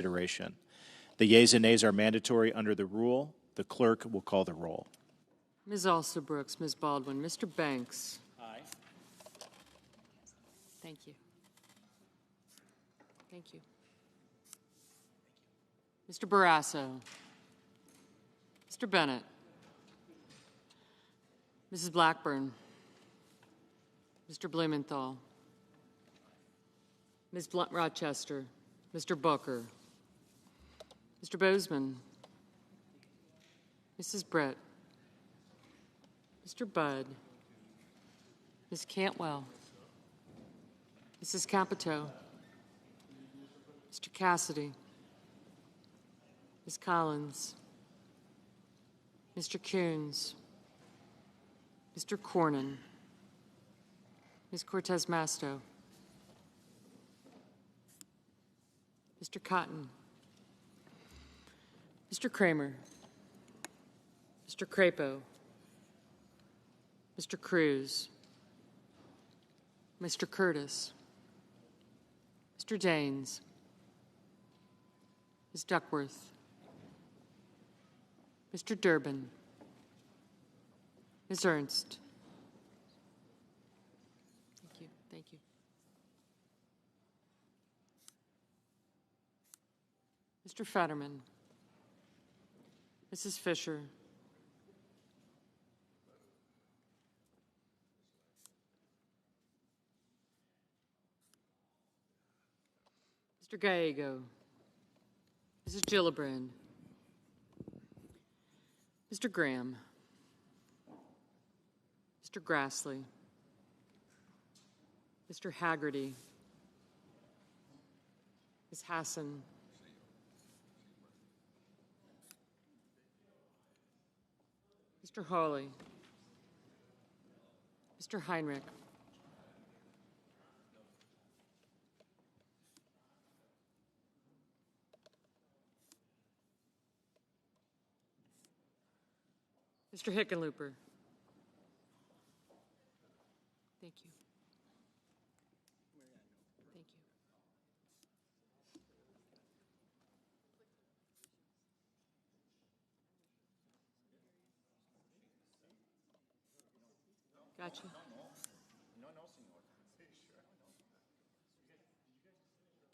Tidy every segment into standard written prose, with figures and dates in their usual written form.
consideration. The yeas and nays are mandatory under the rule. The clerk will call the roll. Ms. Alsobrooks, Ms. Baldwin, Mr. Banks. Aye. Thank you. Thank you. Mr. Barrasso. Mr. Bennett. Mrs. Blackburn. Mr. Blumenthal. Ms. Rochester. Mr. Booker. Mr. Bozeman. Mrs. Brett. Mr. Budd. Ms. Cantwell. Mrs. Capito. Mr. Cassidy. Ms. Collins. Mr. Coons. Mr. Cornyn. Ms. Cortez Masto. Mr. Cotton. Mr. Kramer. Mr. Crapo. Mr. Cruz. Mr. Curtis. Mr. Daines. Ms. Duckworth. Mr. Durbin. Ms. Ernst. Thank you. Thank you. Mr. Fetterman. Mrs. Fisher. Mr. Gallego. Mrs. Gillibrand. Mr. Graham. Mr. Grassley. Mr. Haggerty. Ms. Hassan. Mr. Hawley. Mr. Heinrich. Mr. Hickenlooper. Thank you. Thank you. Gotcha.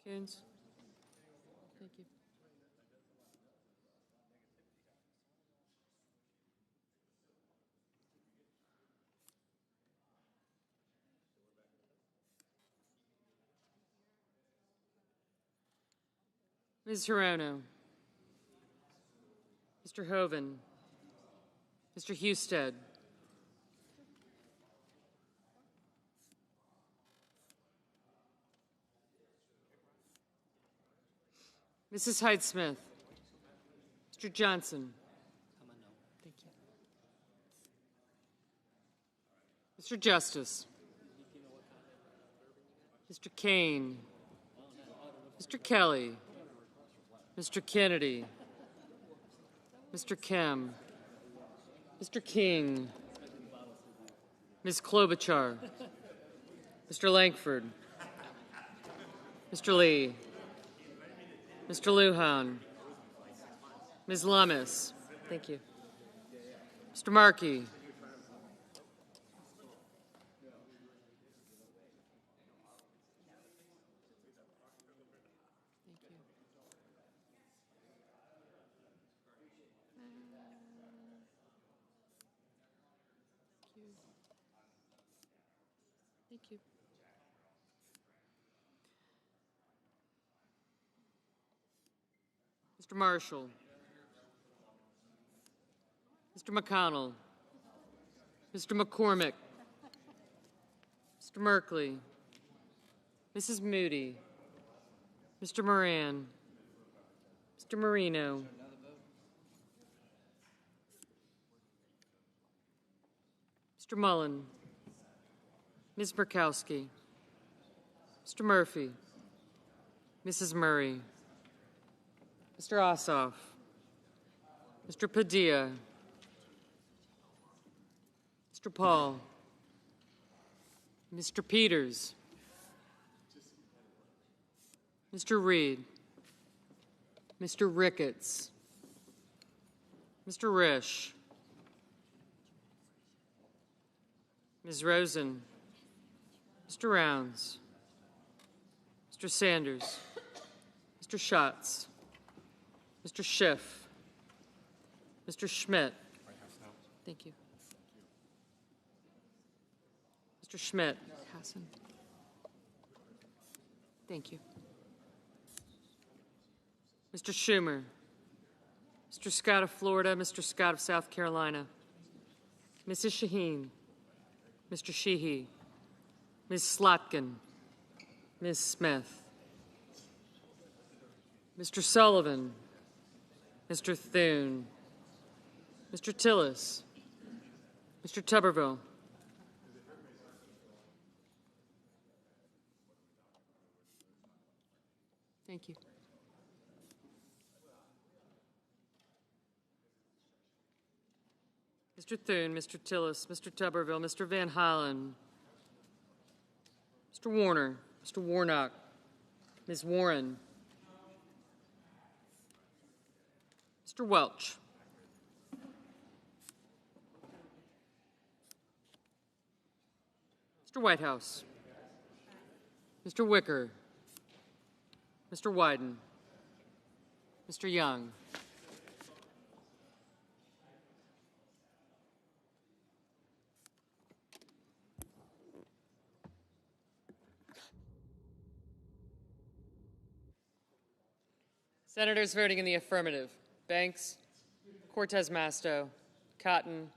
Coons. Thank you. Ms. Hirono. Mr. Hoven. Mr. Husted. Mrs. Hyde-Smith. Mr. Johnson. Thank you. Mr. Justice. Mr. Kane. Mr. Kelly. Mr. Kennedy. Mr. Kim. Mr. King. Ms. Klobuchar. Mr. Langford. Mr. Lee. Mr. Lujan. Ms. Lummis. Thank you. Mr. Markey. Thank you. Mr. Marshall. Mr. McConnell. Mr. McCormick. Mr. Merkley. Mrs. Moody. Mr. Moran. Mr. Marino. Mr. Mullen. Ms. Murkowski. Mr. Murphy. Mrs. Murray. Mr. Ossoff. Mr. Padilla. Mr. Paul. Mr. Peters. Mr. Reed. Mr. Ricketts, Mr. Risch, Ms. Rosen, Mr. Rounds, Mr. Sanders, Mr. Schatz, Mr. Schiff, Mr. Schmidt. Thank you. Mr. Schmidt. Hassan. Thank you. Mr. Schumer. Mr. Scott of Florida, Mr. Scott of South Carolina. Mrs. Shaheen. Mr. Sheehy. Ms. Slotkin. Ms. Smith. Mr. Sullivan. Mr. Thune. Mr. Tillis. Mr. Tuberville. Thank you. Mr. Thune, Mr. Tillis, Mr. Tuberville, Mr. Van Hollen, Mr. Warner, Mr. Warnock, Ms. Warren, Mr. Welch, Mr. Whitehouse, Mr. Wicker, Mr. Wyden, Mr. Young. Senators voting in the affirmative: Banks, Cortez Masto, Cotton,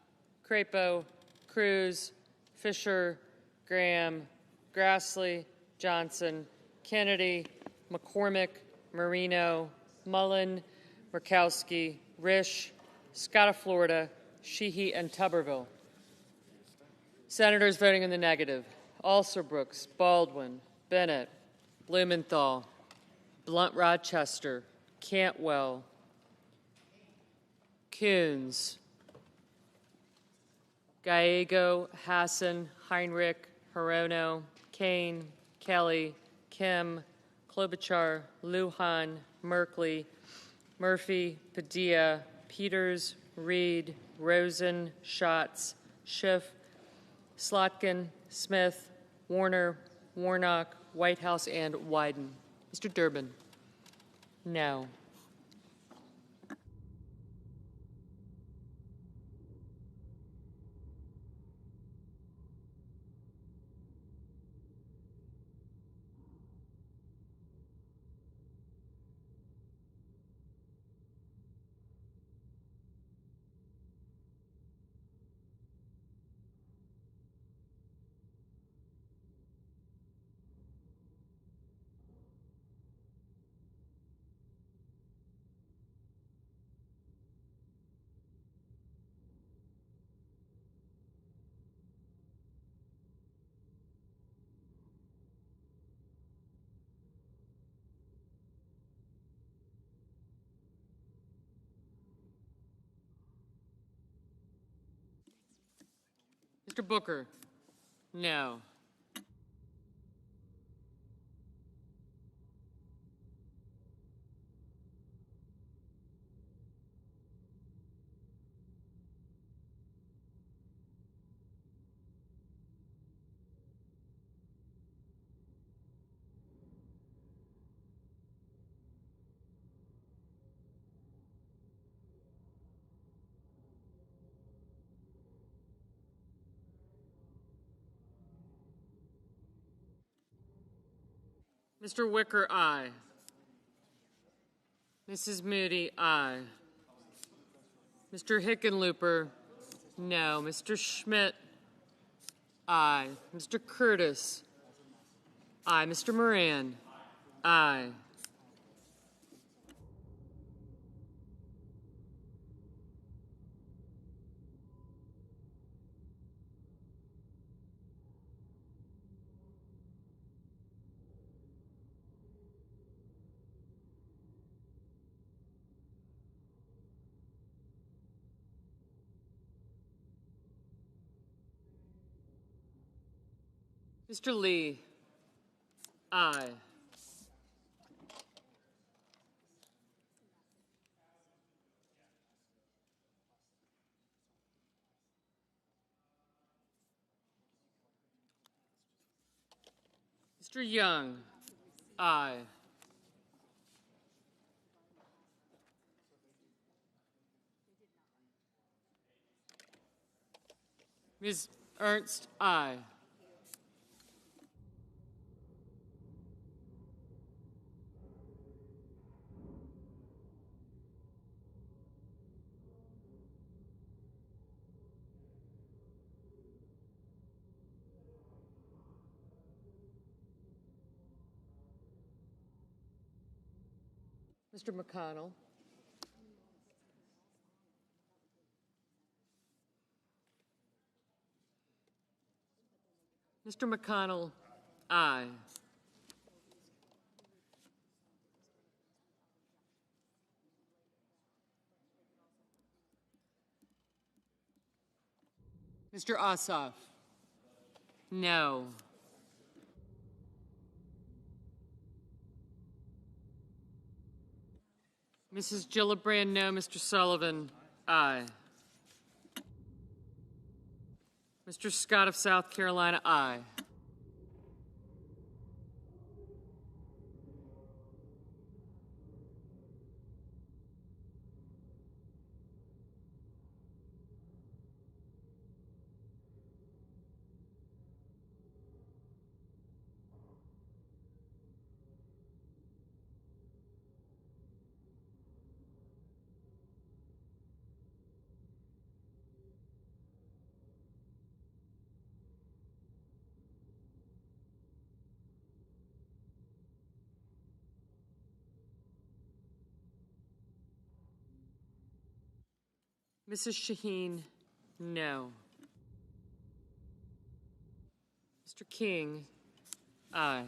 Crapo, Cruz, Fisher, Graham, Grassley, Johnson, Kennedy, McCormick, Marino, Mullen, Murkowski, Risch, Scott of Florida, Sheehy, and Tuberville. Senators voting in the negative: Alsobrooks, Baldwin, Bennett, Blumenthal, Blunt Rochester, Cantwell, Coons, Gallego, Hassan, Heinrich, Hirono, Kane, Kelly, Kim, Klobuchar, Lujan, Merkley, Murphy, Padilla, Peters, Reed, Rosen, Schatz, Schiff, Slotkin, Smith, Warner, Warnock, Whitehouse, and Wyden. Mr. Durbin. No. Mr. Booker. No. Mr. Wicker, aye. Mrs. Moody, aye. Mr. Hickenlooper, no. Mr. Schmidt, aye. Mr. Curtis, aye. Mr. Moran, aye. Mr. Lee, aye. Mr. Young, aye. Ms. Ernst, aye. Mr. McConnell. Mr. McConnell, aye. Mr. Ossoff, no. Mrs. Gillibrand, no. Mr. Sullivan, aye. Mr. Scott of South Carolina, aye. Mrs. Shaheen, no. Mr. King, aye.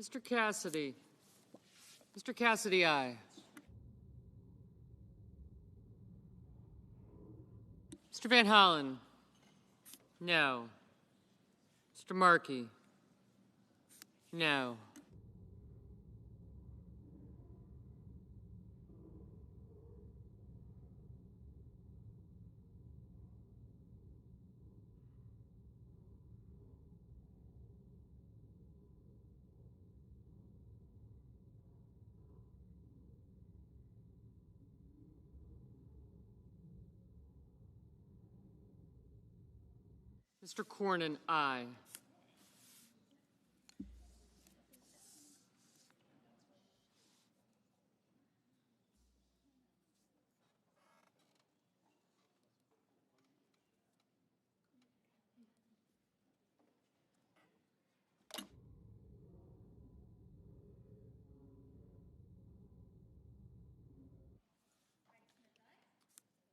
Mr. Cassidy. Mr. Cassidy, aye. Mr. Van Hollen, no. Mr. Markey, no. Mr. Cornyn, aye.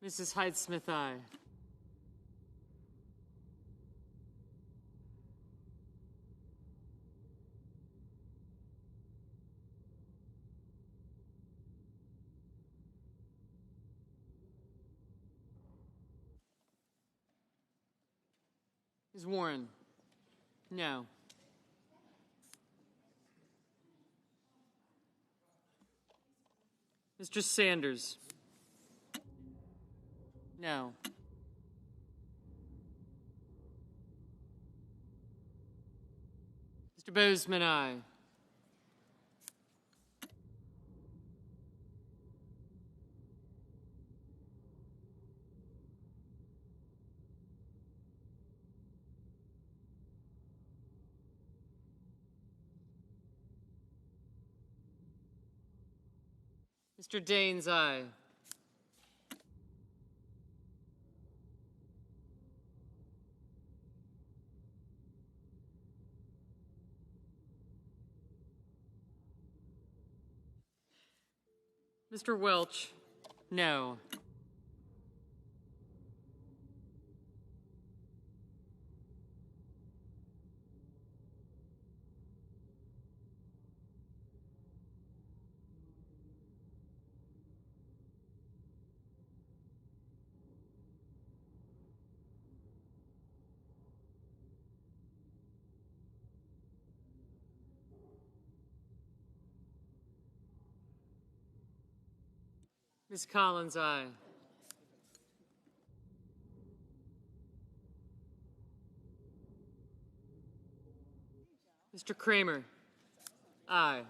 Mrs. Hyde-Smith, aye. Ms. Warren, no. Mr. Sanders, no. Mr. Bozeman, aye. Mr. Daines, aye. Mr. Welch, no. Ms. Collins, aye. Mr. Kramer, aye.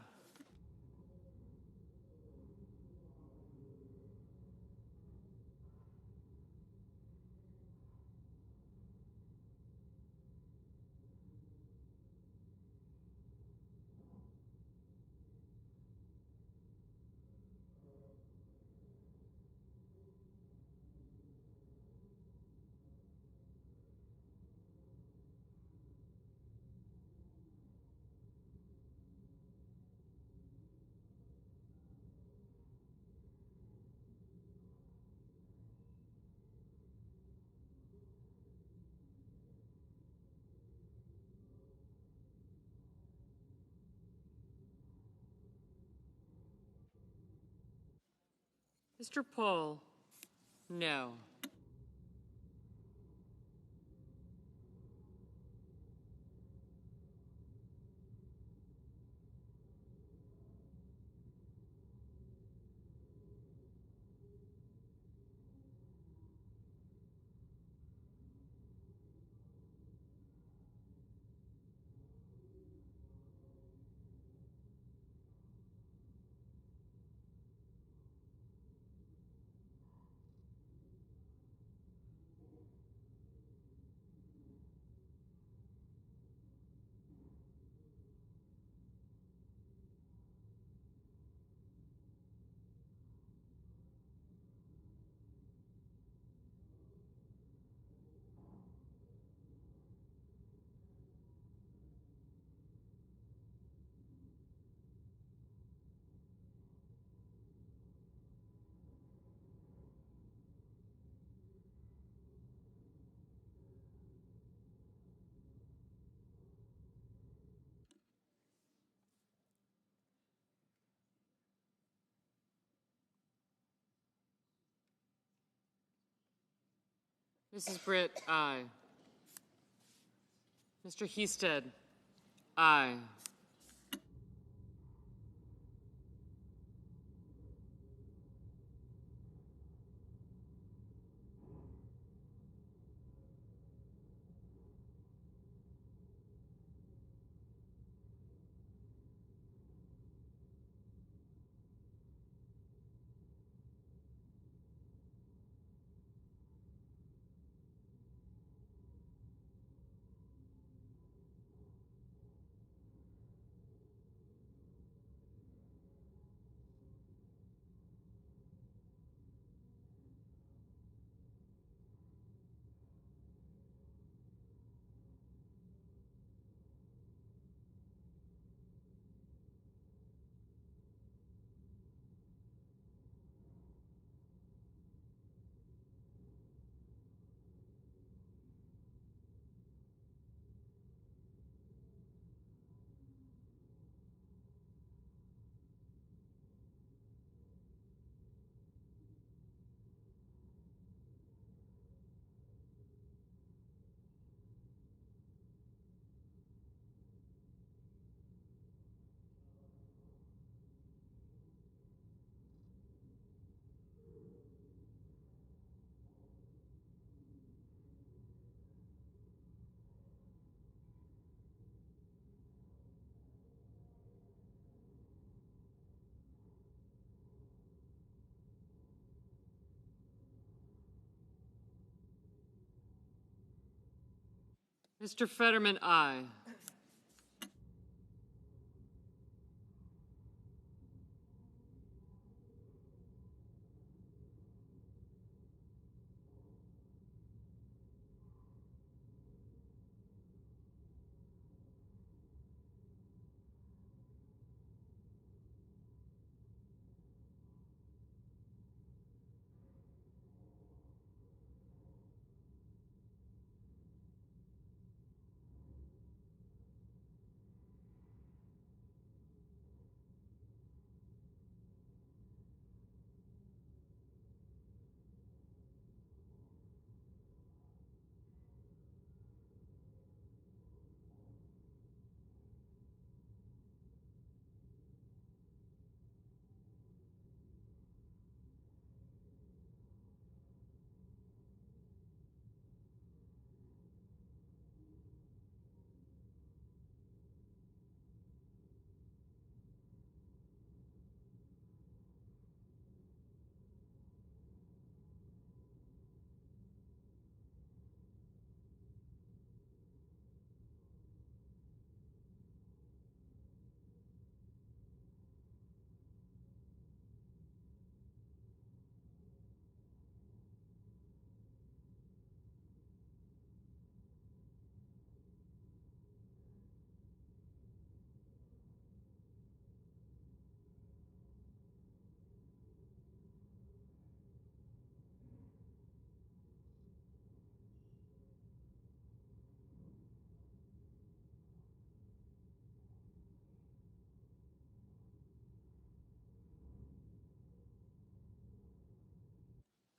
Mr. Paul, no. Mrs. Britt, aye. Mr. Heasted, aye. Mr. Fetterman, aye.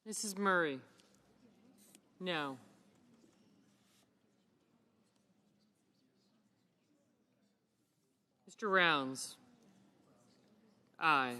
Mrs. Murray? No. Mr. Rounds? Aye.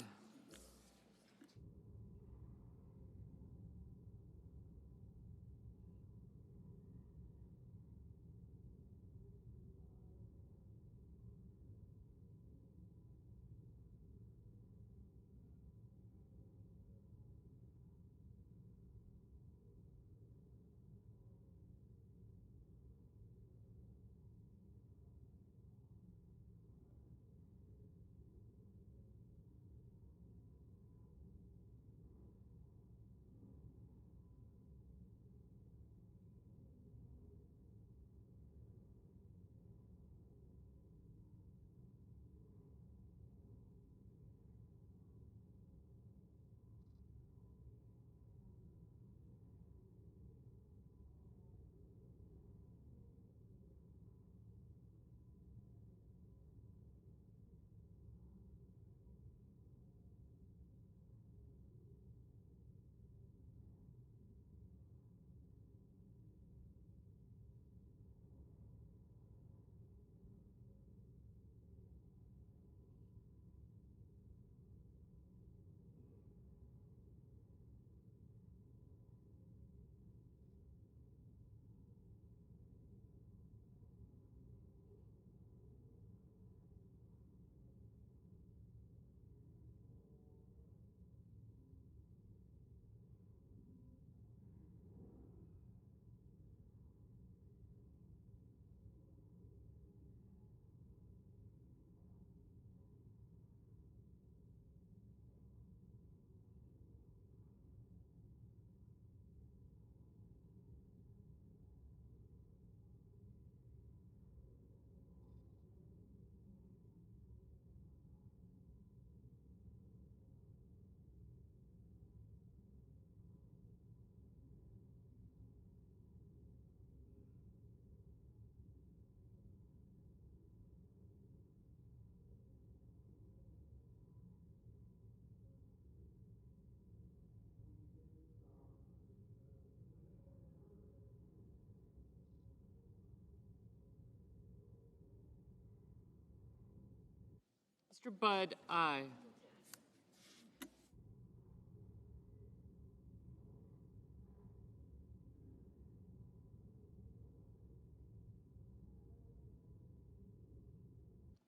Mr. Budd? Aye.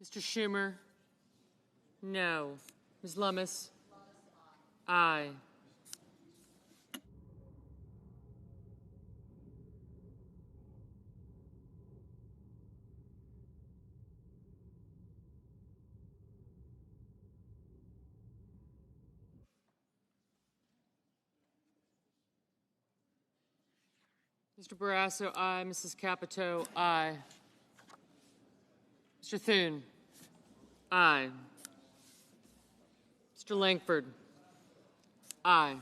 Mr. Schumer? No. Ms. Lummis? Aye. Mr. Barrasso? Aye. Mrs. Capito? Aye. Mr. Thune? Aye. Mr. Langford? Aye.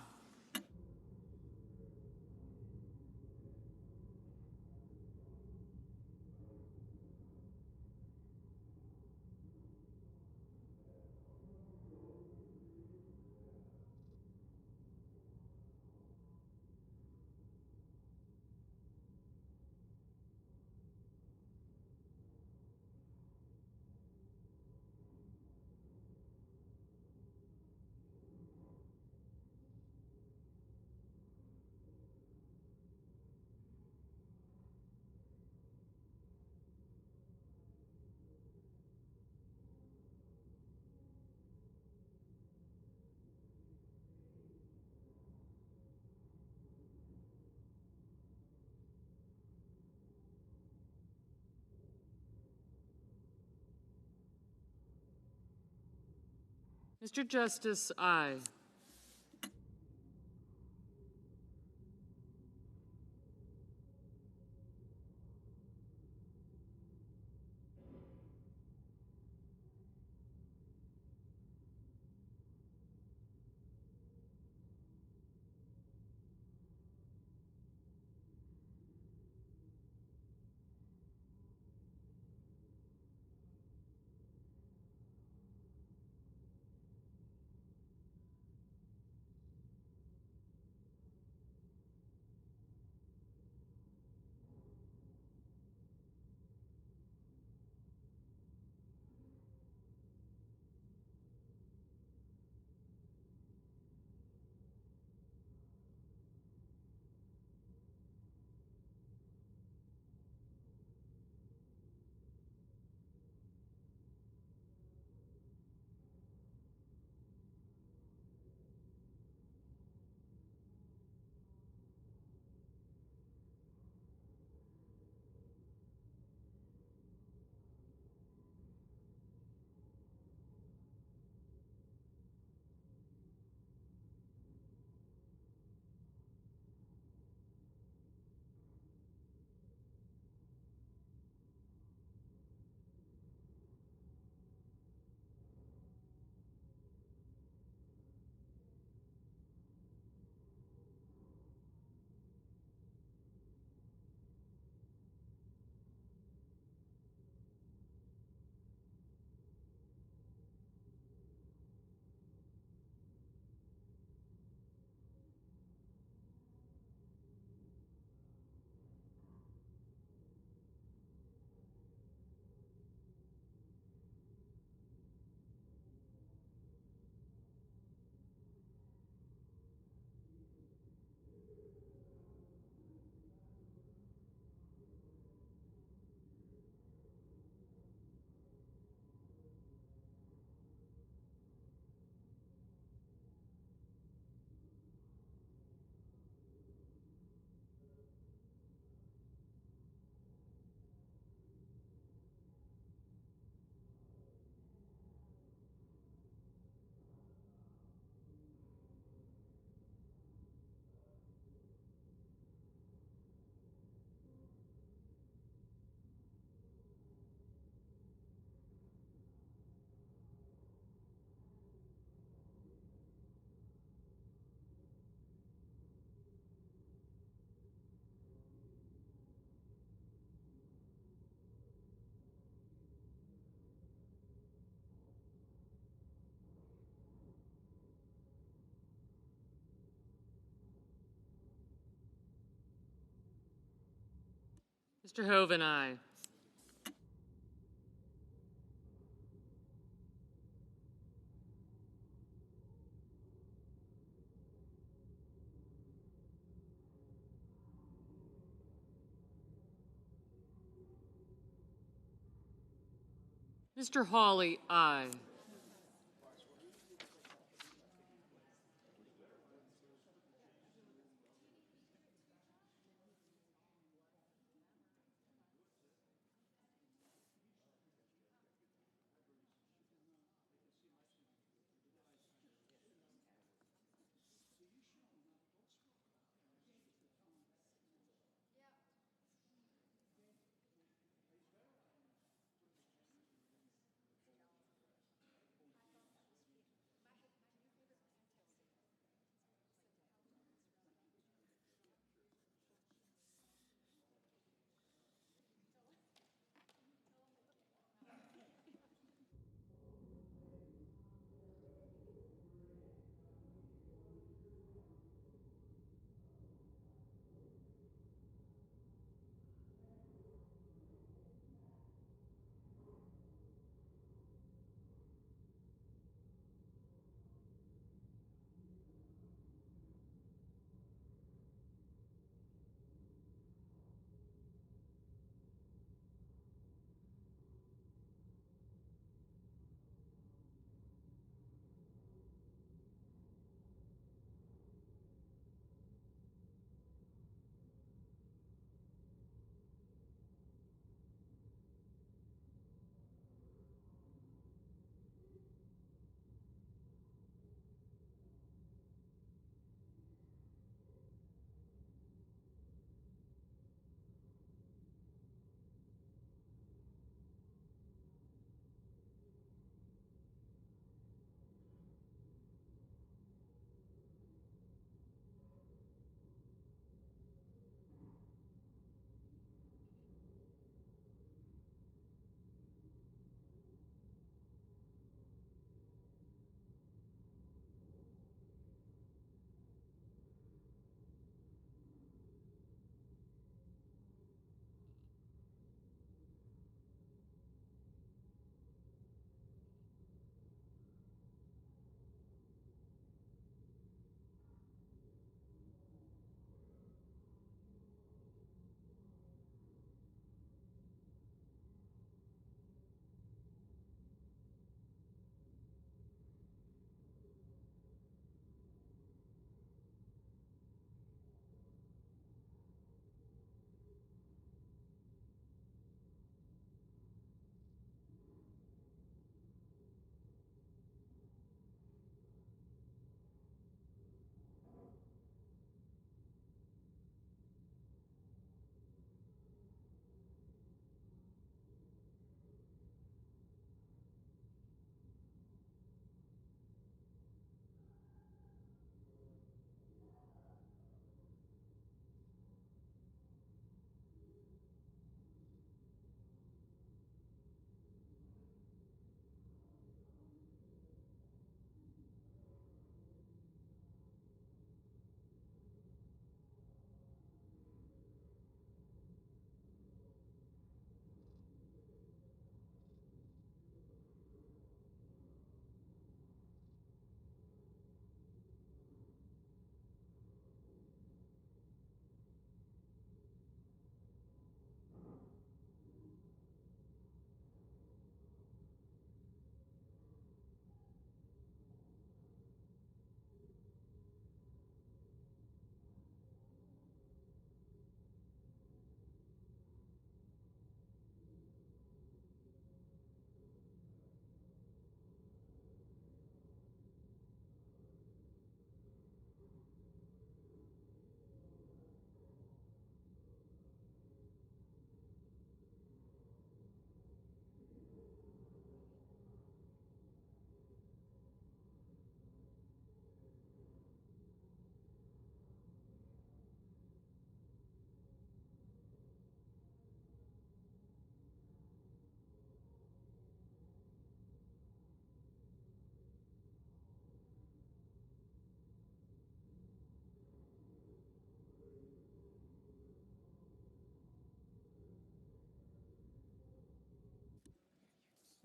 Mr. Justice? Aye. Mr. Hoven, aye. Mr. Hawley, aye.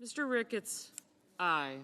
Mr. Ricketts, aye.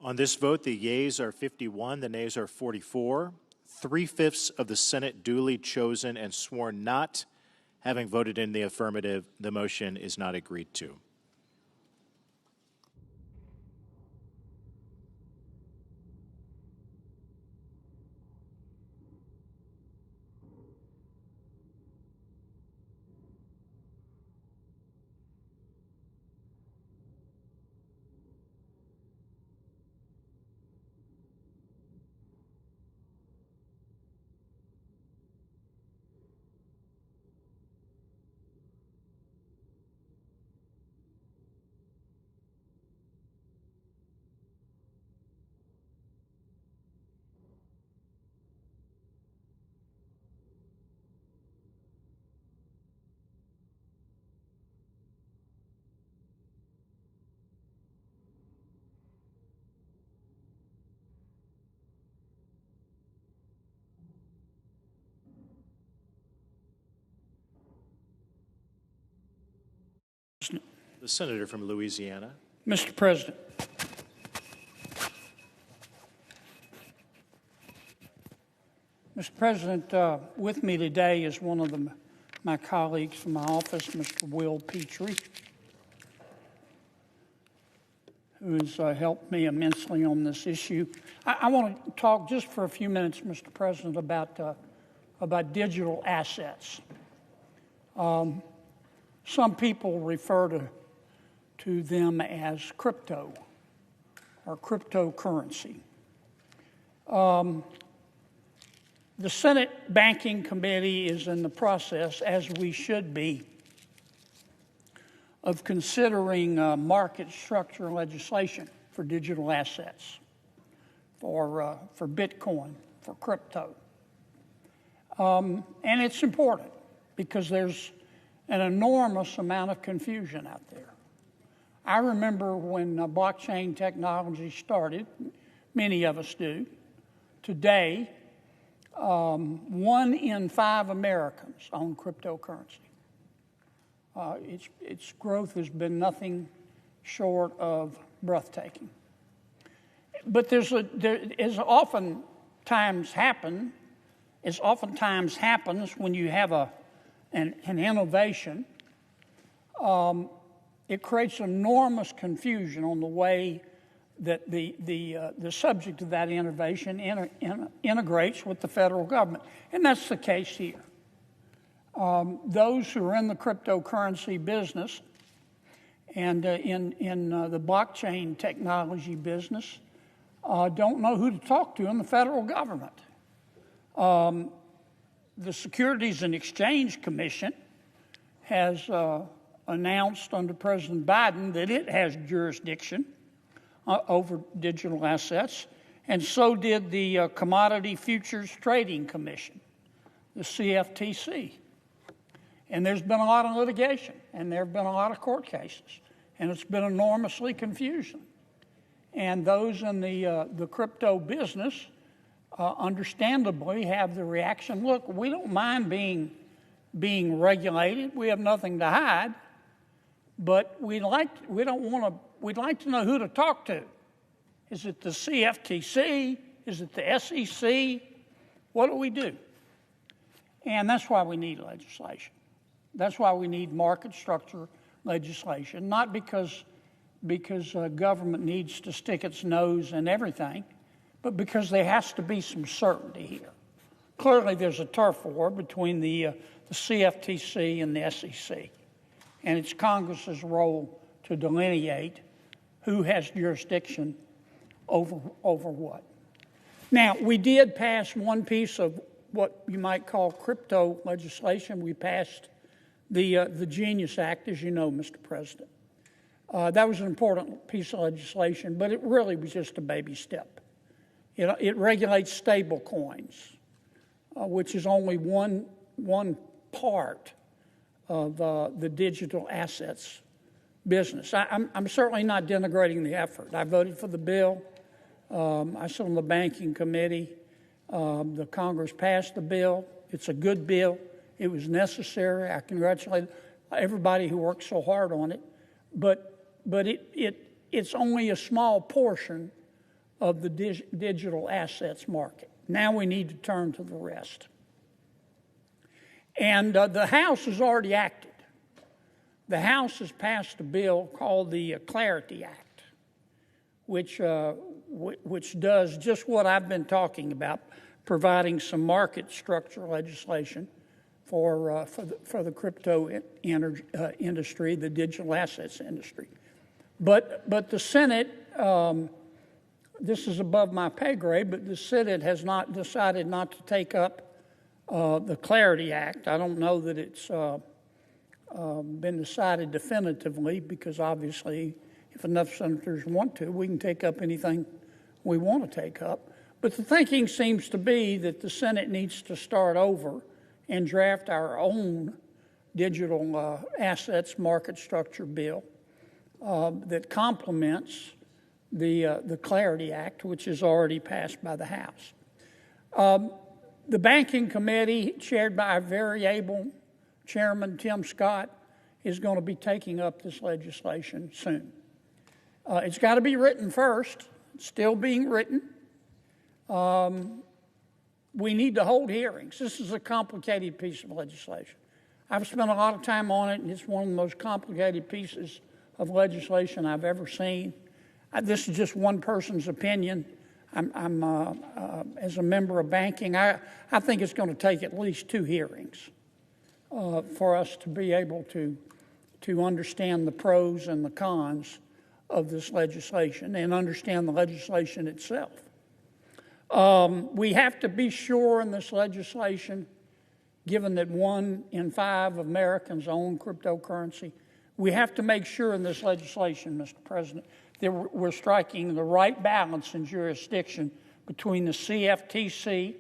On this vote, the yeas are 51, the nays are 44. 3/5 of the Senate duly chosen and sworn not having voted in the affirmative, the motion is not agreed to. The senator from Louisiana. Mr. President, with me today is one of my colleagues from my office, Mr. Will Petrie, who has helped me immensely on this issue. I want to talk just for a few minutes, Mr. President, about digital assets. Some people refer to them as crypto or cryptocurrency. The Senate Banking Committee is in the process, as we should be, of considering market structure legislation for digital assets, for Bitcoin, for crypto. And it's important because there's an enormous amount of confusion out there. I remember when blockchain technology started, many of us do. Today, 1 in 5 Americans own cryptocurrency. Its growth has been nothing short of breathtaking. But as oftentimes happens when you have an innovation, it creates enormous confusion on the way that the subject of that innovation integrates with the federal government. And that's the case here. Those who are in the cryptocurrency business and in the blockchain technology business don't know who to talk to in the federal government. the Securities and Exchange Commission has announced under President Biden that it has jurisdiction over digital assets, and so did the Commodity Futures Trading Commission, the CFTC. And there's been a lot of litigation, and there have been a lot of court cases, and it's been enormously confusing. And those in the crypto business understandably have the reaction, look, we don't mind being regulated. We have nothing to hide, but we'd like to know who to talk to. Is it the CFTC? Is it the SEC? What do we do? And that's why we need legislation. That's why we need market structure legislation, not because government needs to stick its nose in everything, but because there has to be some certainty here. Clearly, there's a turf war between the CFTC and the SEC, and it's Congress's role to delineate who has jurisdiction over what. Now, we did pass one piece of what you might call crypto legislation. We passed the Genius Act, as you know, Mr. President. That was an important piece of legislation, but it really was just a baby step. It regulates stable coins, which is only one part of the digital assets business. I'm certainly not denigrating the effort. I voted for the bill. I sit on the banking committee. The Congress passed the bill. It's a good bill. It was necessary. I congratulate everybody who worked so hard on it. But it's only a small portion of the digital assets market. Now we need to turn to the rest. And the House has already acted. The House has passed a bill called the Clarity Act, which does just what I've been talking about, providing some market structure legislation for the crypto industry, the digital assets industry. But the Senate, this is above my pay grade, but the Senate has not decided not to take up the Clarity Act. I don't know that it's been decided definitively, because obviously if enough senators want to, we can take up anything we want to take up. But the thinking seems to be that the Senate needs to start over and draft our own digital assets market structure bill that complements the Clarity Act, which is already passed by the House. The Banking Committee, chaired by our very able Chairman Tim Scott, is going to be taking up this legislation soon. It's got to be written first. It's still being written. We need to hold hearings. This is a complicated piece of legislation. I've spent a lot of time on it, and it's one of the most complicated pieces of legislation I've ever seen. This is just one person's opinion. I'm as a member of banking, I think it's going to take at least 2 hearings for us to be able to understand the pros and the cons of this legislation and understand the legislation itself. We have to be sure in this legislation, given that 1 in 5 Americans own cryptocurrency, we have to make sure in this legislation, Mr. President, that we're striking the right balance in jurisdiction between the CFTC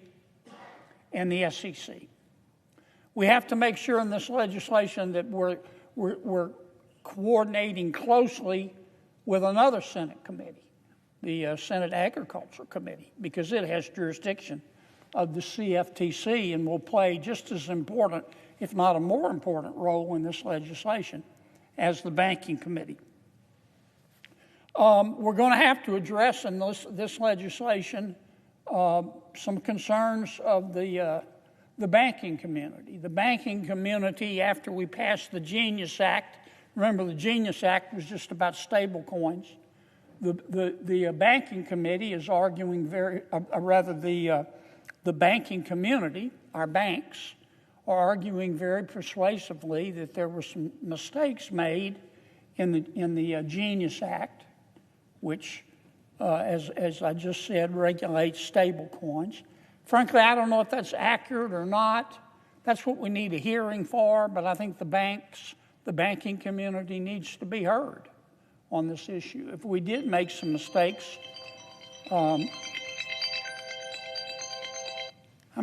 and the SEC. We have to make sure in this legislation that we're coordinating closely with another Senate committee, the Senate Agriculture Committee, because it has jurisdiction of the CFTC and will play just as important, if not a more important, role in this legislation as the Banking Committee. We're going to have to address in this legislation some concerns of the banking community. The banking community, after we passed the Genius Act, remember the Genius Act was just about stable coins. The banking committee is arguing the banking community, our banks, are arguing very persuasively that there were some mistakes made in the Genius Act, which, as I just said, regulates stable coins. Frankly, I don't know if that's accurate or not. That's what we need a hearing for, but I think the banking community needs to be heard on this issue. If we did make some mistakes, I'm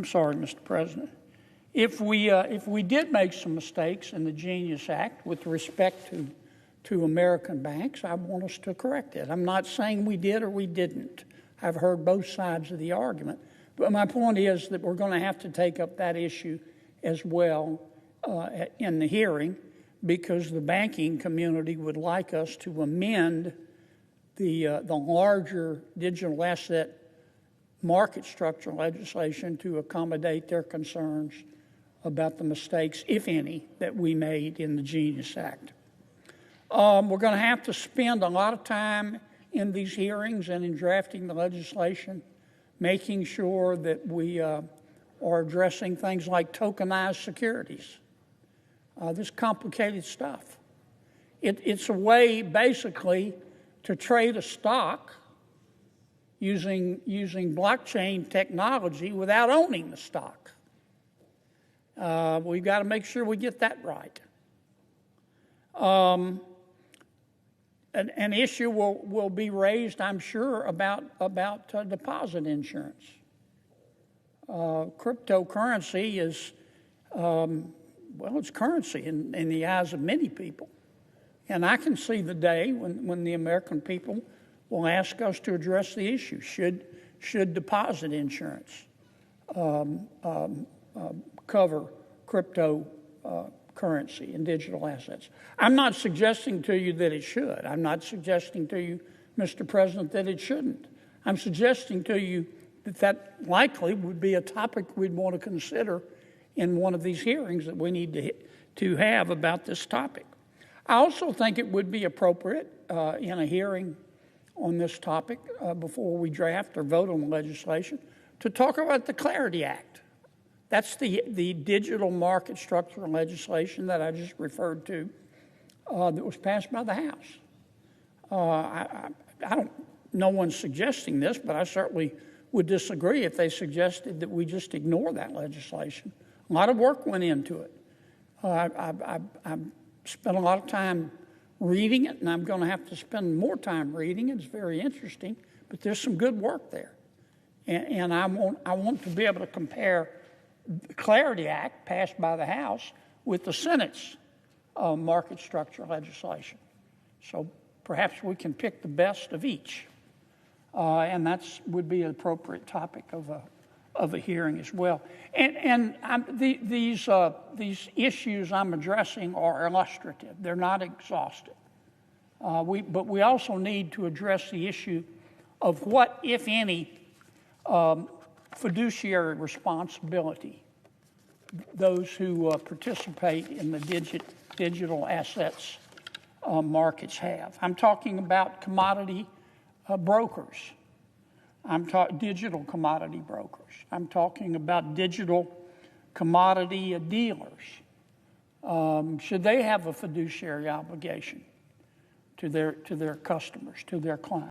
sorry, Mr. President. If we did make some mistakes in the Genius Act with respect to American banks, I want us to correct it. I'm not saying we did or we didn't. I've heard both sides of the argument. But my point is that we're going to have to take up that issue as well in the hearing, because the banking community would like us to amend the larger digital asset market structure legislation to accommodate their concerns about the mistakes, if any, that we made in the Genius Act. We're going to have to spend a lot of time in these hearings and in drafting the legislation, making sure that we are addressing things like tokenized securities. This complicated stuff. It's a way, basically, to trade a stock using blockchain technology without owning the stock. We've got to make sure we get that right. An issue will be raised, I'm sure, about deposit insurance. Cryptocurrency is, it's currency in the eyes of many people. And I can see the day when the American people will ask us to address the issue. Should deposit insurance cover cryptocurrency and digital assets? I'm not suggesting to you that it should. I'm not suggesting to you, Mr. President, that it shouldn't. I'm suggesting to you that likely would be a topic we'd want to consider in one of these hearings that we need to have about this topic. I also think it would be appropriate in a hearing on this topic before we draft or vote on the legislation to talk about the Clarity Act. That's the digital market structure legislation that I just referred to that was passed by the House. No one's suggesting this, but I certainly would disagree if they suggested that we just ignore that legislation. A lot of work went into it. I spent a lot of time reading it, and I'm going to have to spend more time reading it. It's very interesting, but there's some good work there. And I want to be able to compare the Clarity Act passed by the House with the Senate's market structure legislation. So perhaps we can pick the best of each. And that would be an appropriate topic of a hearing as well. And these issues I'm addressing are illustrative. They're not exhaustive. But we also need to address the issue of what, if any, fiduciary responsibility those who participate in the digital assets markets have. I'm talking about commodity brokers. Digital commodity brokers. I'm talking about digital commodity dealers. Should they have a fiduciary obligation to their customers, to their clients?